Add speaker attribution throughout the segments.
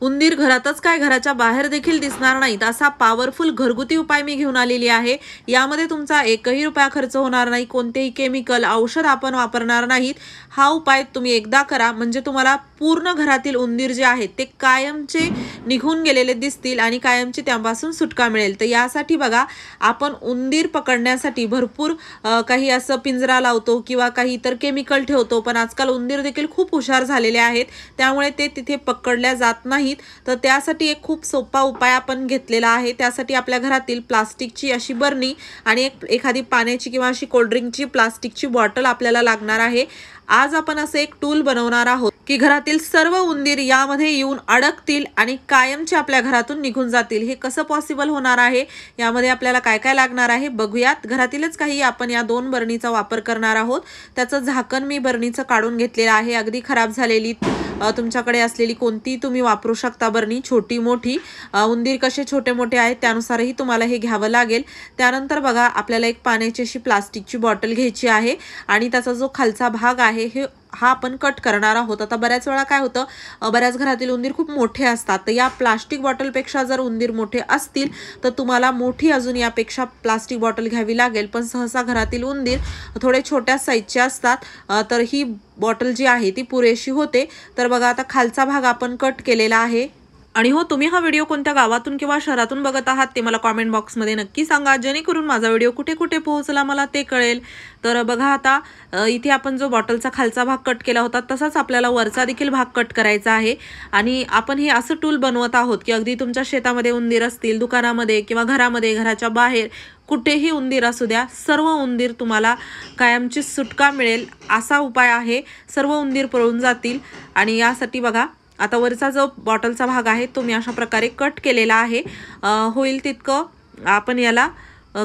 Speaker 1: उंदीर घरातच काय घराच्या बाहेर देखील दिसणार नाहीत असा पॉवरफुल घरगुती उपाय मी घेऊन आलेली आहे। यामध्ये तुमचा एकही रुपया खर्च होणार नाही, कोणतेही केमिकल औषध आपण वापरणार नाहीत। हा उपाय तुम्ही एकदा करा म्हणजे तुम्हाला पूर्ण घरातील उंदीर जे आहेत ते कायमचे निघून गेलेले दिसतील आणि कायमची त्यापासून सुटका मिळेल। तर यासाठी बघा, आपण उंदीर पकडण्यासाठी भरपूर काही असं पिंजरा लावतो किंवा काही इतर केमिकल ठेवतो, पण आजकाल उंदीर देखील खूप हुशार झालेले आहेत, त्यामुळे ते तिथे पकडल्या जात नाहीत। तर त्यासाठी एक खूप सोपा उपाय आपण घेतलेला आहे। त्यासाठी आपल्या घरातील प्लास्टिकची अशी बरणी आणि एखादी पाण्याची किंवा अशी कोल्ड्रिंकची प्लास्टिकची बॉटल आपल्याला लागणार आहे। आज आपण असे एक टूल बनवणार आहोत की घरातील सर्व उंदीर यामध्ये येऊन अडकतील आणि कायमचे आपल्या घरातून निघून जातील। हे कसं पॉसिबल होणार आहे, यामध्ये आपल्याला काय काय लागणार आहे बघूयात। घरातीलच काही आपण या 2 बरणीचा वापर करणार आहोत। त्याचं झाकण मी बरणीचं काढून घेतलेलं आहे। अगदी खराब झालेली तुमच्याकडे असलेली कोणती तुम्ही वापरू शकता बरणी, छोटी मोठी। उंदीर कसे छोटे मोठे आहेत त्यानुसारही तुम्हाला हे घ्यावं लागेल। त्यानंतर बघा, आपल्याला एक पाण्याची अशी प्लास्टिकची बॉटल घ्यायची आहे आणि त्याचा जो खालचा भाग आहे हा आपण कट करणार आहोत। आता बऱ्याच वेळा काय होतं, बऱ्याच घरातील उंदीर खूप मोठे असतात, तर या प्लास्टिक बॉटलपेक्षा जर उंदीर मोठे असतील तर तुम्हाला मोठी अजून यापेक्षा प्लास्टिक बॉटल घ्यावी लागेल। पण सहसा घरातील उंदीर थोडे छोट्या साईजचे असतात, तर ही बॉटल जी आहे ती पुरेशी होते। तर बघा, आता खालचा भाग आपण कट केलेला आहे। आणि हो, तुम्ही हा व्हिडिओ कोणत्या गावातून किंवा शहरातून बघत आहात ते मला कॉमेंट बॉक्समध्ये नक्की सांगा, जेणेकरून माझा व्हिडिओ कुठे कुठे पोहोचला मला ते कळेल। तर बघा, आता इथे आपण जो बॉटलचा खालचा भाग कट केला होता तसाच आपल्याला वरचा देखील भाग कट करायचा आहे। आणि आपण हे असं टूल बनवत आहोत की अगदी तुमच्या शेतामध्ये उंदीर असतील, दुकानामध्ये किंवा घरामध्ये, घराच्या बाहेर कुठेही उंदीर असू द्या, सर्व उंदीर तुम्हाला कायमची सुटका मिळेल असा उपाय आहे। सर्व उंदीर पळून जातील। आणि यासाठी बघा, आता वरचा जो बॉटलचा भाग आहे तो मी अशा प्रकारे कट केलेला आहे। होईल तितकं आपण याला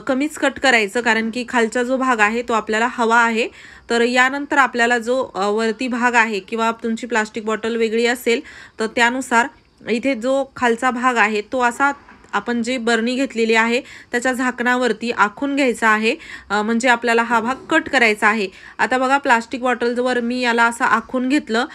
Speaker 1: कमीच कट करायचं, कारण की खालचा जो भाग आहे तो आपल्याला हवा आहे। तर यानंतर आपल्याला जो वरती भाग आहे किंवा तुमची प्लास्टिक बॉटल वेगळी असेल तर त्यानुसार इथे जो खालचा भाग आहे तो असा आपण जी बरणी घेतलेली आहे त्याच्या झाकणावरती आखून घ्यायचा आहे, म्हणजे आपल्याला हा भाग कट करायचा आहे। आता बघा, प्लास्टिक बॉटलवर मी याला असं आखून घेतलं,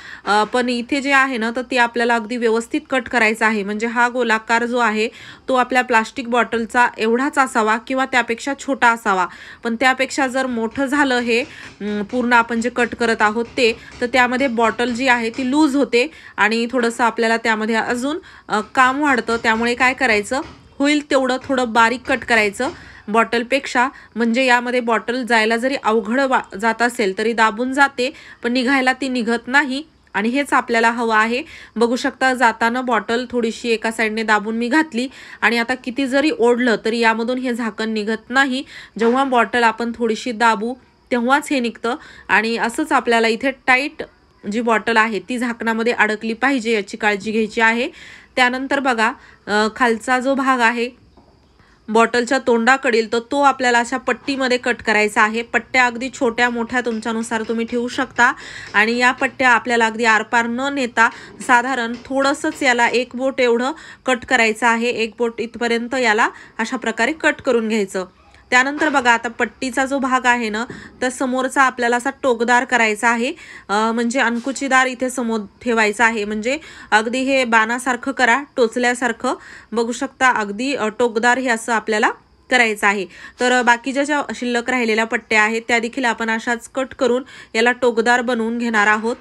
Speaker 1: पण इथे जे आहे ना तर ते आपल्याला अगदी व्यवस्थित कट करायचं आहे। म्हणजे हा गोलाकार जो आहे तो आपल्या प्लास्टिक बॉटलचा एवढाच असावा किंवा त्यापेक्षा छोटा असावा। पण त्यापेक्षा जर मोठं झालं हे पूर्ण आपण जे कट करत आहोत ते, तर त्यामध्ये बॉटल जी आहे ती लूज होते आणि थोडंसं आपल्याला त्यामध्ये अजून काम वाढतं। त्यामुळे काय करायचं, होईल तेवढं थोडं बारीक कट करायचं बॉटलपेक्षा, म्हणजे यामध्ये बॉटल जायला जरी अवघड जात असेल तरी दाबून जाते, पण निघायला ती निघत नाही। आणि हेच आपल्याला हवं आहे। बघू शकता, जाताना बॉटल थोडीशी एका साईडने दाबून मी घातली आणि आता किती जरी ओढलं तरी यामधून हे झाकण निघत नाही। जेव्हा बॉटल आपण थोडीशी दाबू तेव्हाच हे निघतं। आणि असंच आपल्याला इथे टाईट जी बॉटल आहे ती झाकणामध्ये अडकली पाहिजे याची काळजी घ्यायची आहे। त्यानंतर बघा, खालचा जो भाग आहे बॉटलच्या तोंडाकडील तर तो आपल्याला अशा पट्टीमध्ये कट करायचा आहे। पट्ट्या अगदी छोट्या मोठ्या तुमच्यानुसार तुम्ही ठेवू शकता। आणि या पट्ट्या आपल्याला अगदी आरपार न नेता साधारण थोडंसंच याला 1 बोट एवढं कट करायचं आहे। 1 बोट इथपर्यंत याला अशा प्रकारे कट करून घ्यायचं। त्यानंतर बघा, आता पट्टीचा जो भाग आहे ना तर समोरचा आपल्याला असा टोकदार करायचा आहे, म्हणजे अंकुचीदार इथे समोर ठेवायचा आहे। म्हणजे अगदी हे बाणासारखं करा, टोचल्यासारखं। बघू शकता, अगदी टोकदार हे असं आपल्याला करायचं आहे। तर बाकीच्या ज्या शिल्लक राहिलेल्या पट्ट्या आहेत त्या देखील आपण अशाच कट करून याला टोकदार बनवून घेणार आहोत।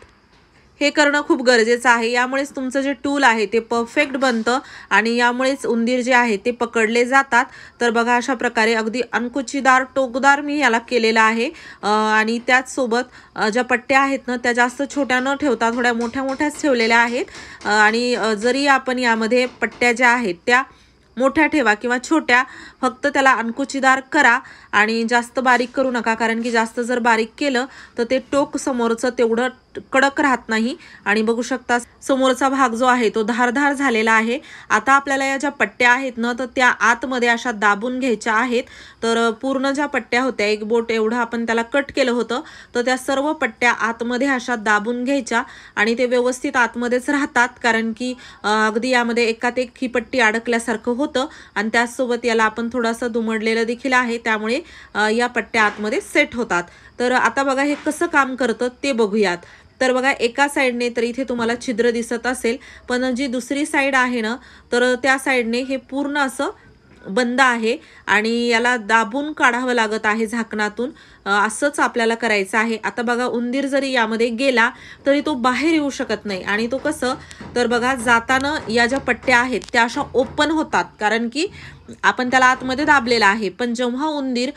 Speaker 1: हे करणं खूप गरजेचं आहे, यामुळेच तुमचं जे टूल आहे ते परफेक्ट बनतं आणि यामुळेच उंदीर जे आहे ते पकडले जातात। तर बघा, अशा प्रकारे अगदी अंकुचीदार टोकदार मी याला केलेला आहे। आणि त्याचसोबत ज्या पट्ट्या आहेत ना त्या जास्त छोट्या न ठेवता थोड्या मोठ्या मोठ्याच ठेवलेल्या आहेत। आणि जरी आपण यामध्ये पट्ट्या ज्या आहेत त्या मोठ्या ठेवा किंवा छोट्या, फक्त त्याला अंकुचीदार करा आणि जास्त बारीक करू नका, कारण की जास्त जर बारीक केलं तर ते टोक समोरचं तेवढं कडक राहत नाही। आणि बघू शकता, समोरचा भाग जो आहे तो धारधार झालेला आहे। आता आपल्याला या ज्या पट्ट्या आहेत ना तर त्या आतमध्ये अशा दाबून घ्यायच्या आहेत। तर पूर्ण ज्या पट्ट्या होत्या 1 बोट एवढं आपण त्याला कट केलं होतं, तर त्या सर्व पट्ट्या आतमध्ये अशा दाबून घ्यायच्या आणि ते व्यवस्थित आतमध्येच राहतात, कारण की अगदी यामध्ये एकात एक ही पट्टी अडकल्यासारखं होतं। आणि त्याचसोबत याला आपण थोडंसं दुमडलेलं देखील आहे, त्यामुळे या पट्ट्या आतमध्ये सेट होतात। तर आता बघा, हे कसं काम करतं ते बघूयात। तर बघा एका साईडने तर इथे तुम्हाला छिद्र दिसत असेल, पण जी दुसरी साईड आहे ना, तर त्या साईडने हे पूर्ण असं बंद आहे आणि याला दाबून काढावं लागत आहे झाकणातून. असंच आपल्याला करायचं आहे. आता बघा उंदीर जरी यामध्ये गेला तरी तो बाहेर येऊ शकत नाही. आणि तो कसं, तर बघा जाताना या ज्या पट्ट्या आहेत त्या अशा ओपन होतात, कारण की आपण त्याला आतमध्ये दाबलेला आहे. पण जेव्हा उंदीर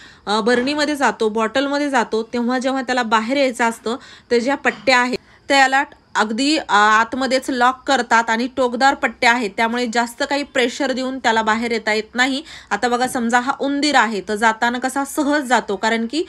Speaker 1: बरणीमध्ये जातो, बॉटलमध्ये जातो, तेव्हा जेव्हा त्याला बाहेर यायचं असतं, तर ज्या पट्ट्या आहेत त्याला अगदी आतमध्येच लॉक करतात आणि टोकदार पट्ट्या आहेत, त्यामुळे जास्त काही प्रेशर देऊन त्याला बाहेर येता येत नाही. आता बघा समजा हा उंदीर आहे, तर जाताना कसा सहज जातो, कारण की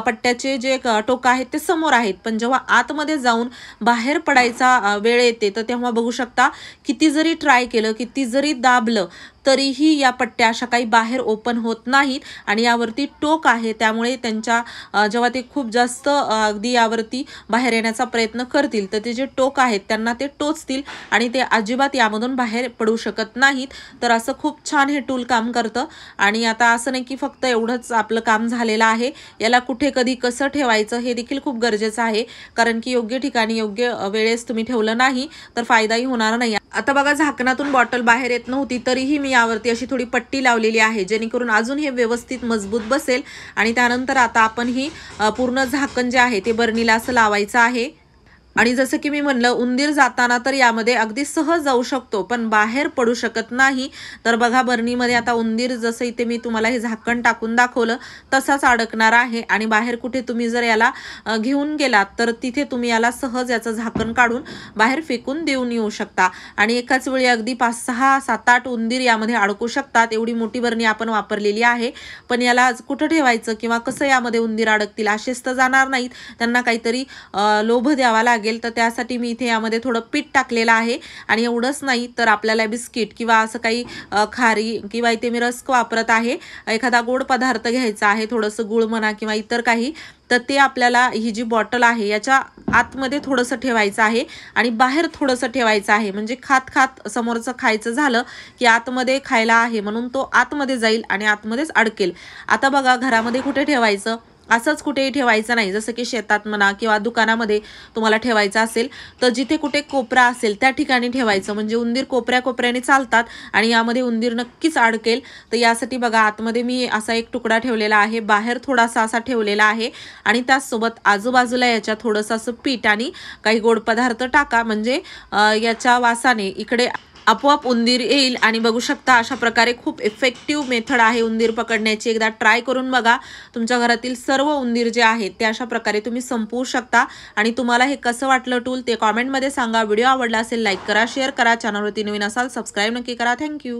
Speaker 1: पट्ट्याचे जे टोक आहेत ते समोर आहेत. पण जेव्हा आतमध्ये जाऊन बाहेर पडायचा वेळ येते, तर तेव्हा बघू शकता किती जरी ट्राय केलं, किती जरी दाबलं, तरीही या पट्ट्या अशा काही बाहेर ओपन होत नाहीत. आणि यावरती टोक आहे, त्यामुळे त्यांच्या जेव्हा ते खूप जास्त अगदी यावरती बाहेर येण्याचा प्रयत्न करतील, तर ते जे टोक आहेत त्यांना ते टोचतील आणि ते अजिबात यामधून बाहेर पडू शकत नाहीत. तर असं खूप छान हे टूल काम करतं. आणि आता असं नाही की फक्त एवढंच आपलं काम झालेलं आहे, याला कुठे कधी कसं ठेवायचं हे देखील खूप गरजेचं आहे, कारण की योग्य ठिकाणी योग्य वेळेस तुम्ही ठेवलं नाही तर फायदाही होणार नाही. आता बघा झाकणातून बॉटल बाहेर येत नव्हती, तरीही मी यावरती अशी थोडी पट्टी लावलेली आहे, जेणेकरून अजून हे व्यवस्थित मजबूत बसेल. आणि त्यानंतर आता आपण ही पूर्ण झाकण जे आहे ते बरणीला असं लावायचं आहे. आणि जसं की मी म्हणलं, उंदीर जाताना तर यामध्ये अगदी सहज जाऊ शकतो, पण बाहेर पडू शकत नाही. तर बघा बरणीमध्ये आता उंदीर जसं इथे मी तुम्हाला हे झाकण टाकून दाखवलं तसाच अडकणार आहे. आणि बाहेर कुठे तुम्ही जर याला घेऊन गेलात तर तिथे तुम्ही याला सहज याचं झाकण काढून बाहेर फेकून देऊन येऊ शकता. आणि एकाच वेळी अगदी 5, 6, 7, 8 उंदीर यामध्ये अडकू शकतात. एवढी मोठी बरणी आपण वापरलेली आहे, पण याला कुठं ठेवायचं किंवा कसं यामध्ये उंदीर अडकतील असेच तर जाणार नाहीत, त्यांना काहीतरी लोभ द्यावा लागेल. तर त्यासाठी मी इथे यामध्ये थोडं पीठ टाकलेलं आहे. आणि एवढंच नाही तर आपल्याला बिस्किट किंवा असं काही खारी किंवा इथे मी रस्क वापरत आहे, एखादा गोड पदार्थ घ्यायचा आहे, थोडंसं गुळ म्हणा किंवा इतर काही, तर ते आपल्याला ही जी बॉटल आहे याच्या आतमध्ये थोडंसं ठेवायचं आहे आणि बाहेर थोडंसं ठेवायचं आहे. म्हणजे खात खात समोरचं खायचं झालं की आतमध्ये खायला आहे म्हणून तो आतमध्ये जाईल आणि आतमध्येच अडकेल. आता बघा घरामध्ये कुठे ठेवायचं, असंच कुठेही ठेवायचं नाही. जसं की शेतात म्हणा किंवा दुकानामध्ये तुम्हाला ठेवायचं असेल तर जिथे कुठे कोपरा असेल त्या ठिकाणी ठेवायचं, म्हणजे उंदीर कोपऱ्या कोपऱ्याने चालतात आणि यामध्ये उंदीर नक्कीच अडकेल. तर यासाठी बघा आतमध्ये मी असा एक तुकडा ठेवलेला आहे, बाहेर थोडासा असा ठेवलेला आहे आणि त्याचसोबत आजूबाजूला याच्या थोडंसं असं पीठ आणि काही गोड पदार्थ टाका, म्हणजे याच्या वासाने इकडे आपोआप उंदीर येईल. आणि बघू शकता अशा प्रकारे खूप इफेक्टिव्ह मेथड आहे उंदीर पकडण्याची. एकदा ट्राय करून बघा. तुमच्या घरातील सर्व उंदीर जे आहेत ते अशा प्रकारे तुम्ही संपवू शकता. आणि तुम्हाला हे कसं वाटलं टूल ते कॉमेंटमध्ये सांगा. व्हिडिओ आवडला असेल लाईक करा, शेअर करा. चॅनलवरती नवीन असाल सबस्क्राईब नक्की करा. थँक्यू.